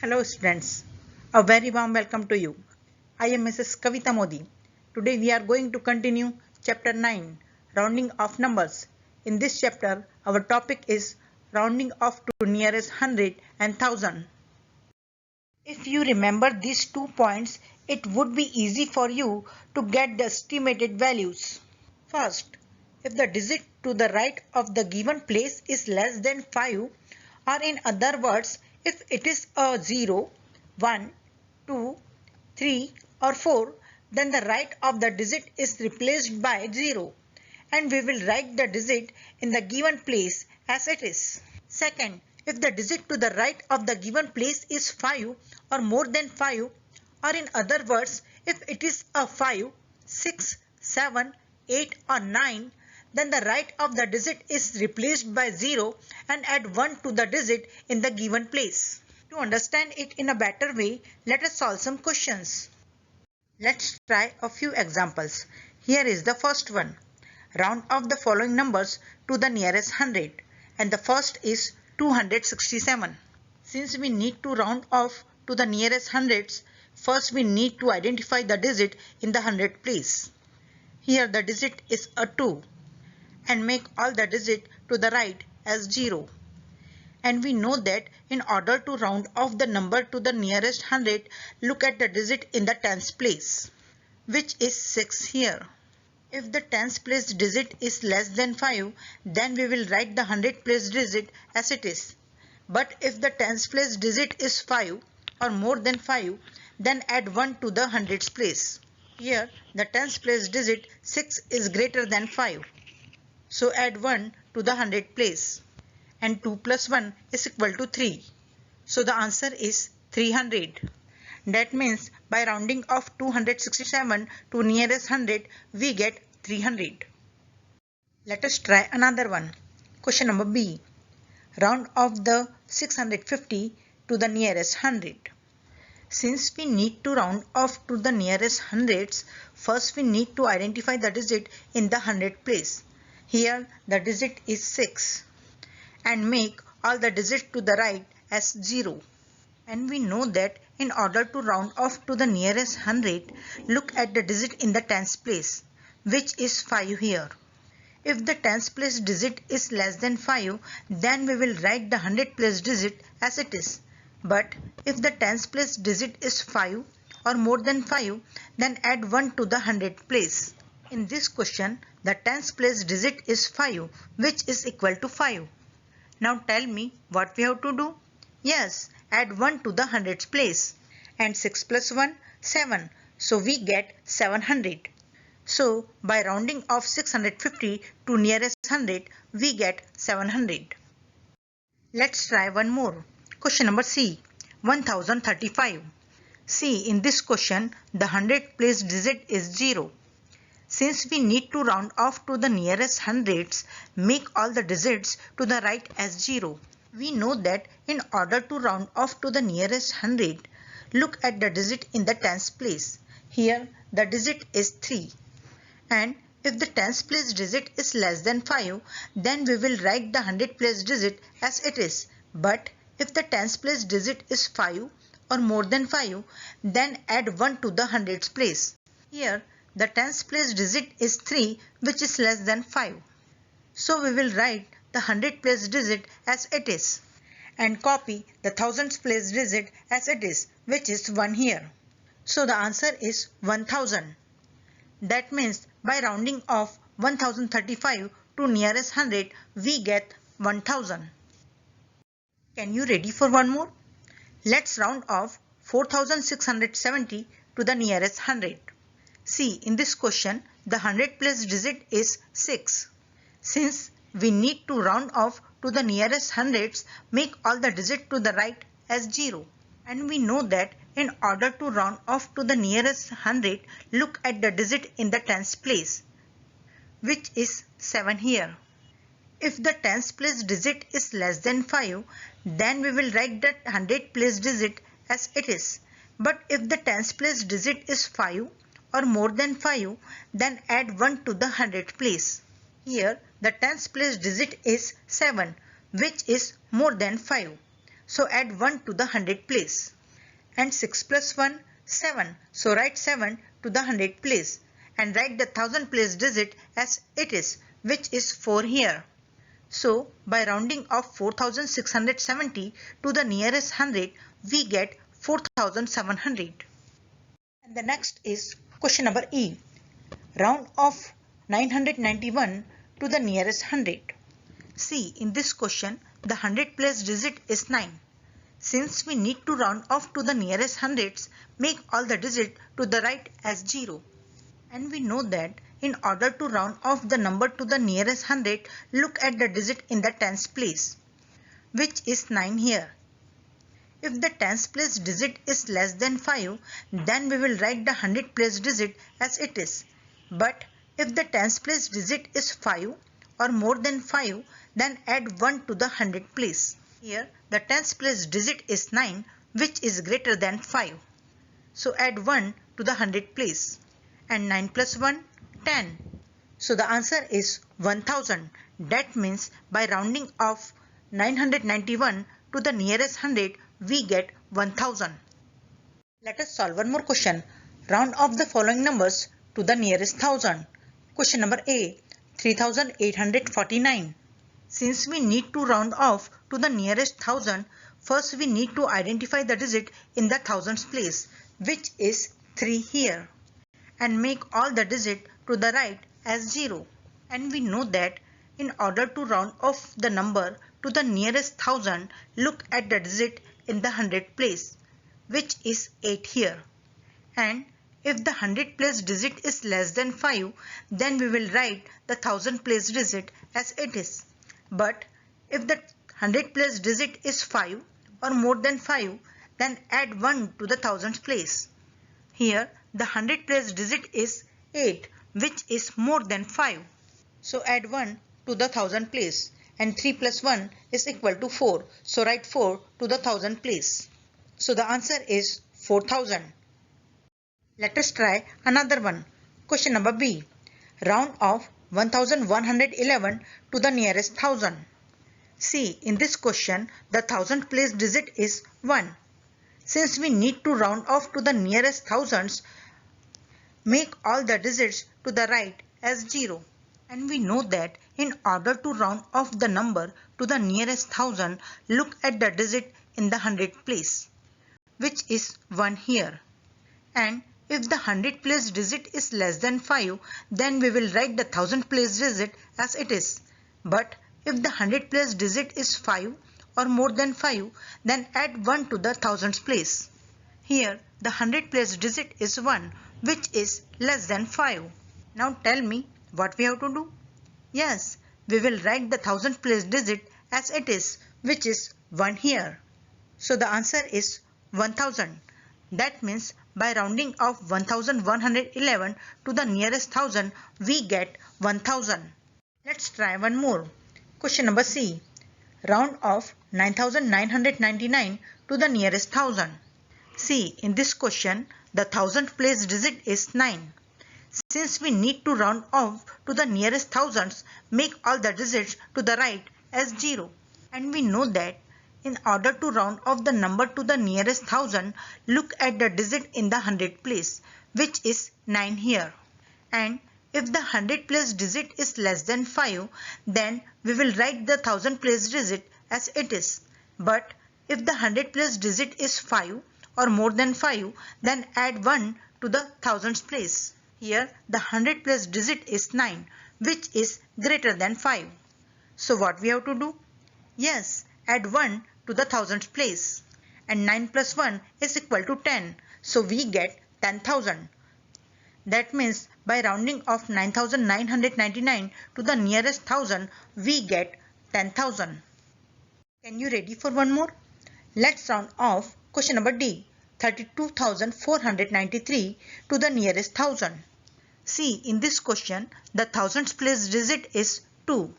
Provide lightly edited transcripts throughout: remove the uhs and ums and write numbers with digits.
Hello students, a very warm welcome to you. I am Mrs. Kavita Modi. Today we are going to continue chapter 9, rounding off numbers. In this chapter, our topic is rounding off to nearest hundred and thousand. If you remember these 2 points, it would be easy for you to get the estimated values. First, if the digit to the right of the given place is less than 5, or in other words, if it is a 0, 1, 2, 3 or 4, then the right of the digit is replaced by 0 and we will write the digit in the given place as it is. Second, if the digit to the right of the given place is 5 or more than 5, or in other words, if it is a 5, 6, 7, 8 or 9, then the right of the digit is replaced by 0 and add 1 to the digit in the given place. To understand it in a better way, let us solve some questions. Let's try a few examples. Here is the first one. Round off the following numbers to the nearest hundred, and the first is 267. Since we need to round off to the nearest hundreds, first we need to identify the digit in the hundred place. Here the digit is a 2 and make all the digit to the right as 0. And we know that in order to round off the number to the nearest hundred, look at the digit in the tens place, which is 6 here. If the tens place digit is less than 5, then we will write the hundred place digit as it is. But if the tens place digit is 5 or more than 5, then add 1 to the hundreds place. Here the tens place digit 6 is greater than 5. So add 1 to the hundred place. And 2 plus 1 is equal to 3. So the answer is 300. That means by rounding off 267 to nearest hundred, we get 300. Let us try another one. Question number B. Round off the 650 to the nearest hundred. Since we need to round off to the nearest hundreds, first we need to identify the digit in the hundred place. Here the digit is 6. And make all the digits to the right as 0. And we know that in order to round off to the nearest hundred, look at the digit in the tens place, which is 5 here. If the tens place digit is less than 5, then we will write the hundred place digit as it is. But if the tens place digit is 5 or more than 5, then add 1 to the hundred place. In this question, the tens place digit is 5, which is equal to 5. Now tell me what we have to do. Yes, add 1 to the hundreds place. And 6 plus 1, 7. So we get 700. So by rounding off 650 to nearest hundred, we get 700. Let's try one more. Question number C. 1035. See, in this question, the hundred place digit is 0. Since we need to round off to the nearest hundreds, make all the digits to the right as 0. We know that in order to round off to the nearest hundred, look at the digit in the tens place. Here the digit is 3. And if the tens place digit is less than 5, then we will write the hundred place digit as it is. But if the tens place digit is 5 or more than 5, then add 1 to the hundreds place. Here the tens place digit is 3, which is less than 5. So we will write the hundred place digit as it is and copy the thousands place digit as it is, which is 1 here. So the answer is 1000. That means by rounding off 1035 to nearest hundred, we get 1000. Can you ready for one more? Let's round off 4670 to the nearest hundred. See, in this question, the hundred place digit is 6. Since we need to round off to the nearest hundreds, make all the digits to the right as 0. And we know that in order to round off to the nearest hundred, look at the digit in the tens place, which is 7 here. If the tens place digit is less than 5, then we will write the hundred place digit as it is. But if the tens place digit is 5 or more than 5, then add 1 to the hundred place. Here the tens place digit is 7, which is more than 5. So add 1 to the 100 place. And 6 plus 1, 7. So write 7 to the 100 place and write the 1000 place digit as it is, which is 4 here. So by rounding off 4670 to the nearest 100, we get 4700. And the next is question number E. Round off 991 to the nearest 100. See, in this question, the 100 place digit is 9. Since we need to round off to the nearest hundreds, make all the digits to the right as 0. And we know that in order to round off the number to the nearest 100, look at the digit in the tens place, which is 9 here. If the tens place digit is less than 5, then we will write the 100 place digit as it is. But if the tens place digit is 5 or more than 5, then add 1 to the 100 place. Here the tens place digit is 9, which is greater than 5. So add 1 to the 100 place. And 9 plus 1, 10. So the answer is 1000. That means by rounding off 991 to the nearest 100, we get 1000. Let us solve one more question. Round off the following numbers to the nearest 1000. Question number A, 3849. Since we need to round off to the nearest 1000, first we need to identify the digit in the thousands place, which is 3 here, and make all the digits to the right as 0. And we know that in order to round off the number to the nearest 1000, look at the digit in the 100 place, which is 8 here. And if the 100 place digit is less than 5, then we will write the 1000 place digit as it is. But if the 100 place digit is 5 or more than 5, then add 1 to the thousands place. Here the 100 place digit is 8, which is more than 5. So add 1 to the 1000 place, and 3 plus 1 is equal to 4. So write 4 to the 1000 place. So the answer is 4000. Let us try another one. Question number B. Round off 1111 to the nearest 1000. See, in this question, the 1000 place digit is 1. Since we need to round off to the nearest thousands, make all the digits to the right as 0. And we know that in order to round off the number to the nearest 1000, look at the digit in the 100 place, which is 1 here. And if the 100 place digit is less than 5, then we will write the 1000 place digit as it is. But if the 100 place digit is 5 or more than 5, then add 1 to the thousands place. Here the 100 place digit is 1, which is less than 5. Now tell me what we have to do. Yes, we will write the 1000 place digit as it is, which is 1 here. So the answer is 1000. That means by rounding off 1111 to the nearest 1000, we get 1000. Let's try one more. Question number C. Round off 9999 to the nearest 1000. See, in this question, the 1000 place digit is 9. Since we need to round off to the nearest thousands, make all the digits to the right as 0. And we know that in order to round off the number to the nearest 1000, look at the digit in the 100 place, which is 9 here. And if the 100 place digit is less than 5, then we will write the 1000 place digit as it is. But if the 100 place digit is 5 or more than 5, then add 1 to the thousands place. Here the 100 place digit is 9, which is greater than 5. So what we have to do? Yes, add 1 to the thousands place. And 9 plus 1 is equal to 10. So we get 10,000. That means by rounding off 9999 to the nearest 1000, we get 10,000. Can you ready for one more? Let's round off question number D, 32,493 to the nearest 1000. See, in this question, the thousands place digit is 2.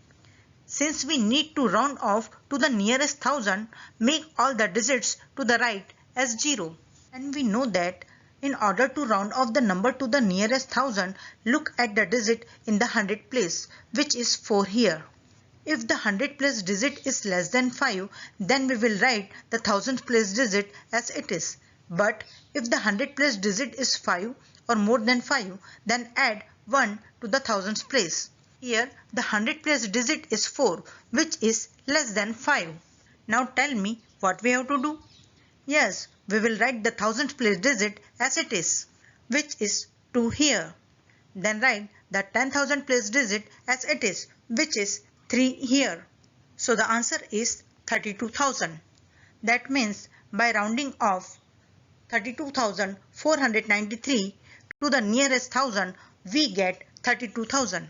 Since we need to round off to the nearest 1000, make all the digits to the right as 0. And we know that in order to round off the number to the nearest 1000, look at the digit in the 100 place, which is 4 here. If the 100 place digit is less than 5, then we will write the 1000 place digit as it is. But if the 100 place digit is 5 or more than 5, then add 1 to the thousands place. Here the 100 place digit is 4, which is less than 5. Now tell me what we have to do. Yes, we will write the thousands place digit as it is, which is 2 here. Then write the 10,000 place digit as it is, which is 3 here. So the answer is 32,000. That means by rounding off 32,493 to the nearest thousand, we get 32,000.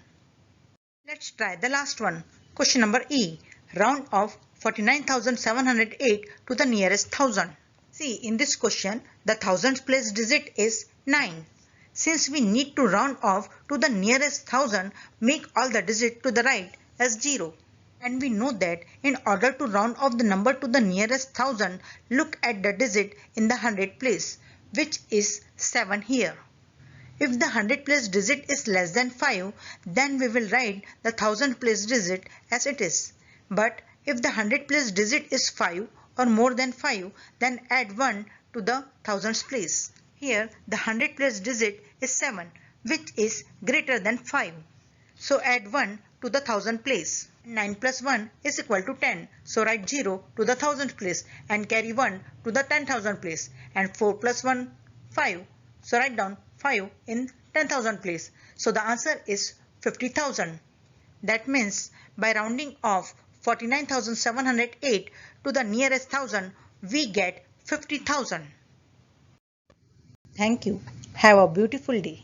Let's try the last one. Question number E. Round off 49,708 to the nearest thousand. See, in this question, the thousands place digit is 9. Since we need to round off to the nearest thousand, make all the digits to the right as 0. And we know that in order to round off the number to the nearest thousand, look at the digit in the 100 place, which is 7 here. If the 100 place digit is less than 5, then we will write the 1000 place digit as it is. But if the 100 place digit is 5 or more than 5, then add 1 to the thousands place. Here the 100 place digit is 7, which is greater than 5. So add 1 to the 1000 place. 9 plus 1 is equal to 10. So write 0 to the 1000 place and carry 1 to the 10,000 place. And 4 plus 1, 5. So write down 5 in 10,000 place. So the answer is 50,000. That means by rounding off 49,708 to the nearest thousand, we get 50,000. Thank you. Have a beautiful day.